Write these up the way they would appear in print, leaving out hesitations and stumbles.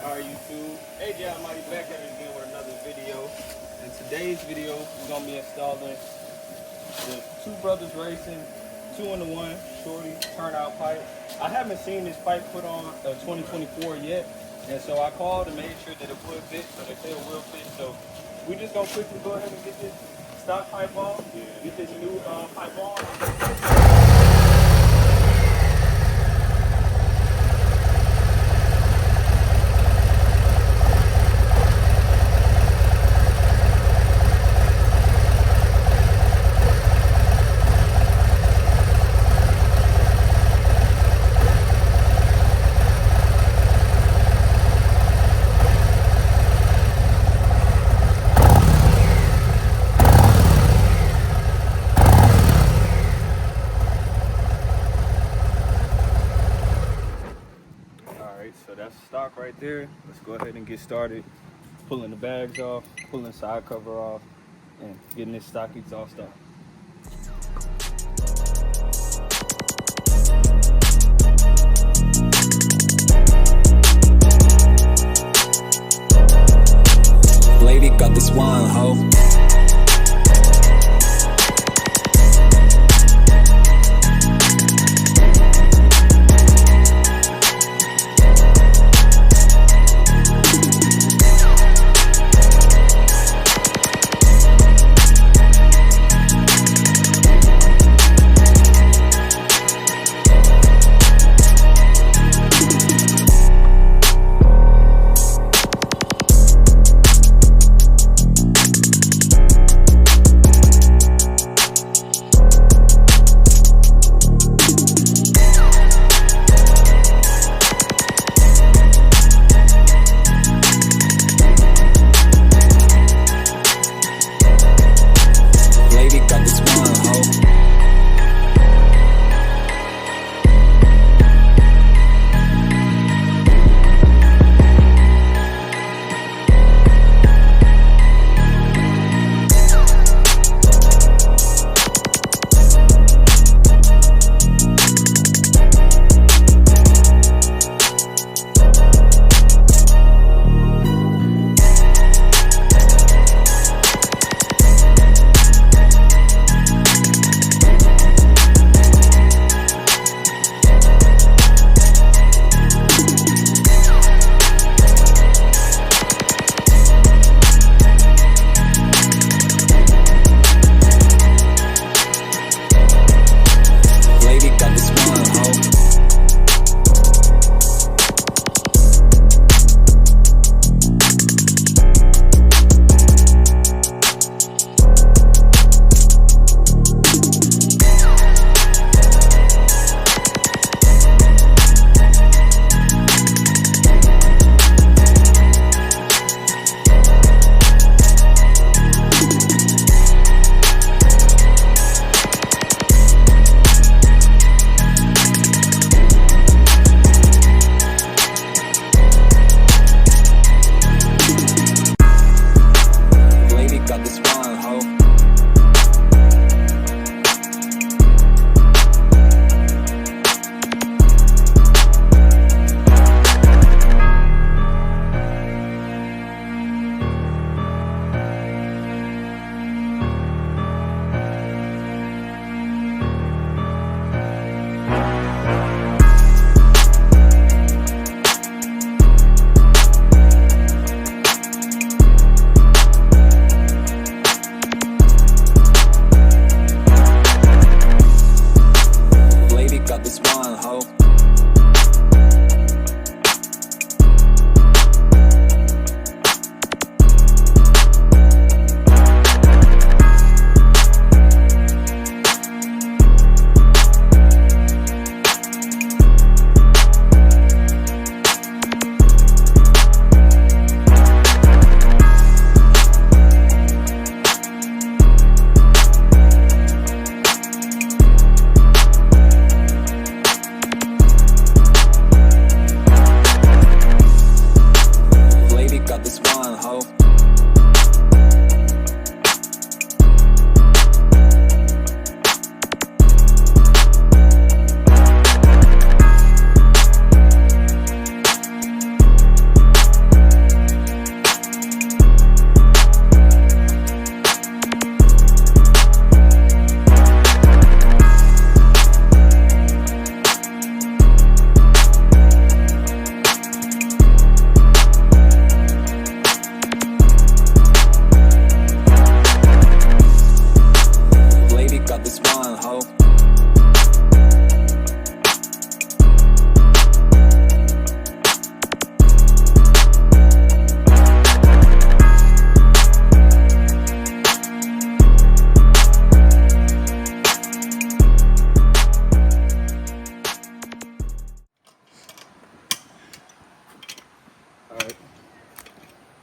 Alright, YouTube. AJ Almighty back at it again with another video. In today's video, we're gonna be installing the Two Brothers Racing 2-in-1 Shorty Turnout pipe. I haven't seen this pipe put on 2024 yet, and so I called and made sure that it would fit. So they say it will fit. So we just gonna quickly go ahead and get this stock pipe off. Get this new pipe on. So that's stock right there. Let's go ahead and get started pulling the bags off, pulling the side cover off, and getting this stock exhaust off. Lady got this one, ho.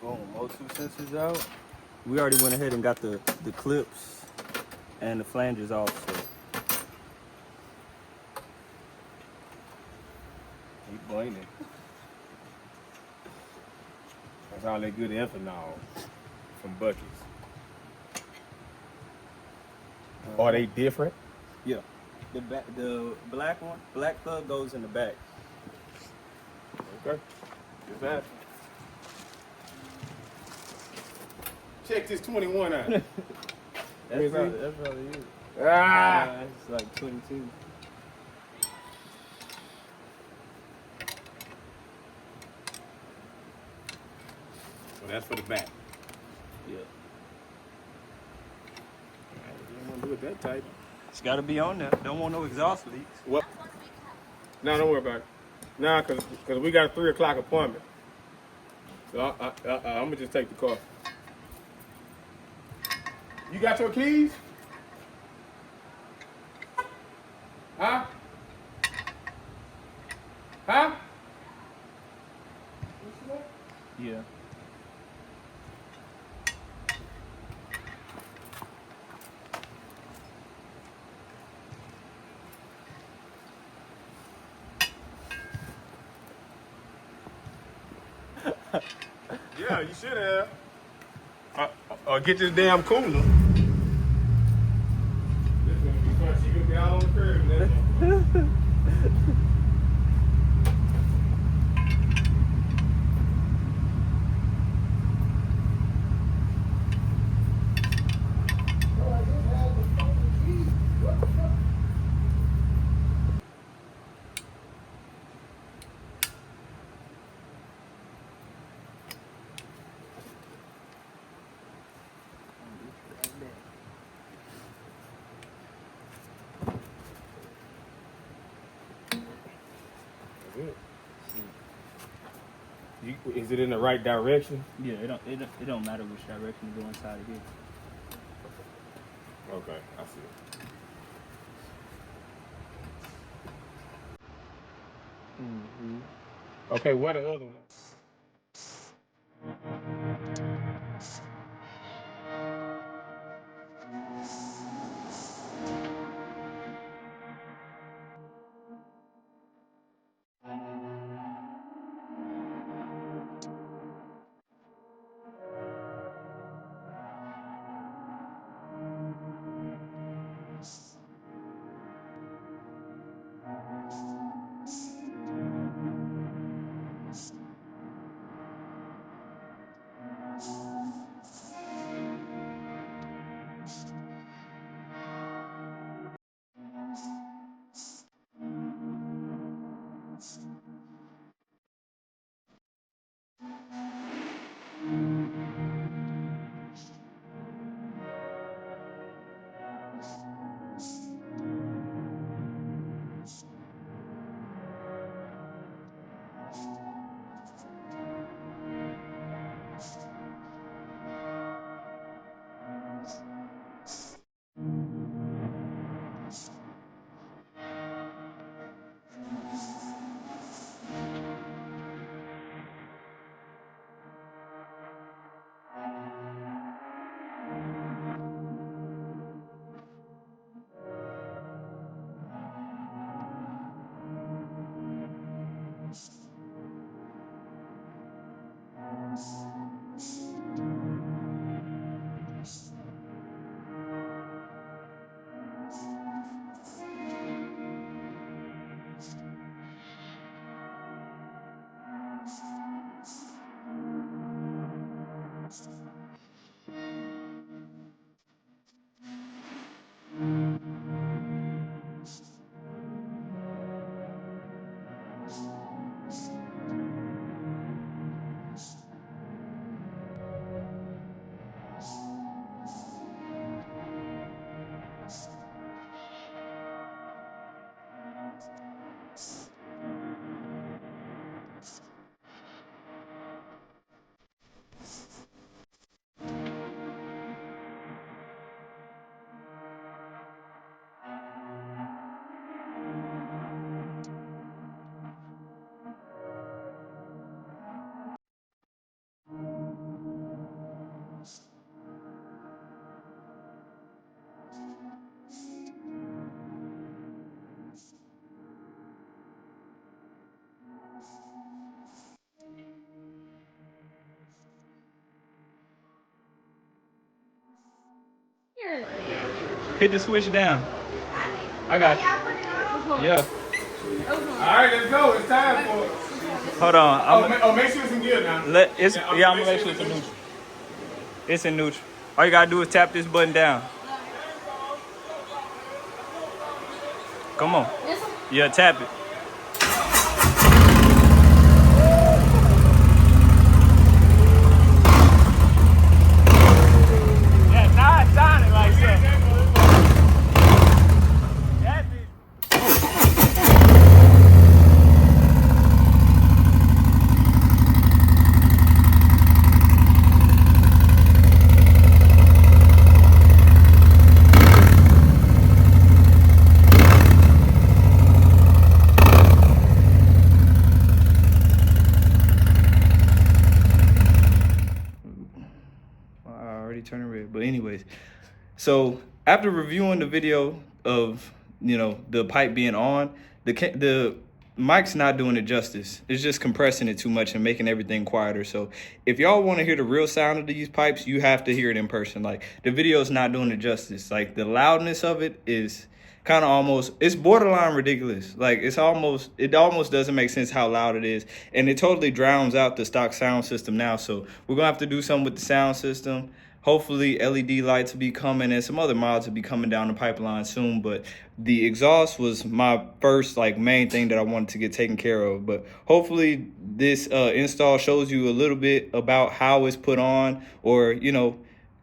Boom, all two sensors out. We already went ahead and got the clips and the flanges off. So Keep blaming. That's all that good ethanol from buckets. Are they different? yeah, the black plug goes in the back. Okay. Just asking. Check this 21 out. That's Is probably it? it. Ah! It's like 22. Well, that's for the back. Yeah, I didn't want to do it that tight. it's got to be on there. Don't want no exhaust leaks. What? No, don't worry about it. Nah, cause we got a 3 o'clock appointment. So I'm gonna just take the car. You got your keys? Huh? Huh? Yeah. Yeah, you should have. Or get this damn cooler. This gonna be fun. She gonna be out on the curb and everything. Is it in the right direction? Yeah, it don't matter which direction you go inside of here. Okay, I see it. Okay, what the other one? Hit the switch down. I got you. Yeah. All right, let's go. It's time for it. Hold on. Make sure it's in gear now. I'm gonna make sure it's in neutral. It's in neutral. All you gotta do is tap this button down. Come on. Yeah, tap it. Yeah, now it sounded like something. That's it. Turning red, but anyways, so after reviewing the video of the pipe being on, the mic's not doing it justice. It's just compressing it too much and making everything quieter. So if y'all want to hear the real sound of these pipes, you have to hear it in person. Like, the video is not doing it justice. Like, the loudness of it is kind of almost, it's borderline ridiculous. Like, it almost doesn't make sense how loud it is, and it totally drowns out the stock sound system now. So we're gonna have to do something with the sound system. Hopefully LED lights will be coming, and some other mods will be coming down the pipeline soon. But the exhaust was my first main thing that I wanted to get taken care of. But hopefully this install shows you a little bit about how it's put on, or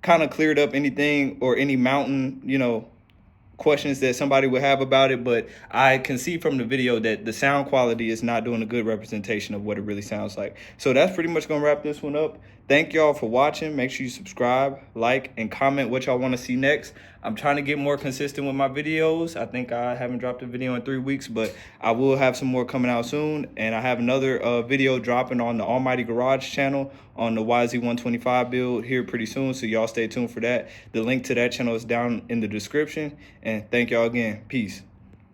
kind of cleared up anything or any mountain questions that somebody would have about it. But I can see from the video that the sound quality is not doing a good representation of what it really sounds like. So that's pretty much gonna wrap this one up. Thank y'all for watching. Make sure you subscribe, like, and comment what y'all want to see next. I'm trying to get more consistent with my videos. I think I haven't dropped a video in 3 weeks, but I will have some more coming out soon. And I have another video dropping on the Almighty Garage channel on the YZ125 build here pretty soon, so y'all stay tuned for that. The link to that channel is down in the description. And thank y'all again. Peace.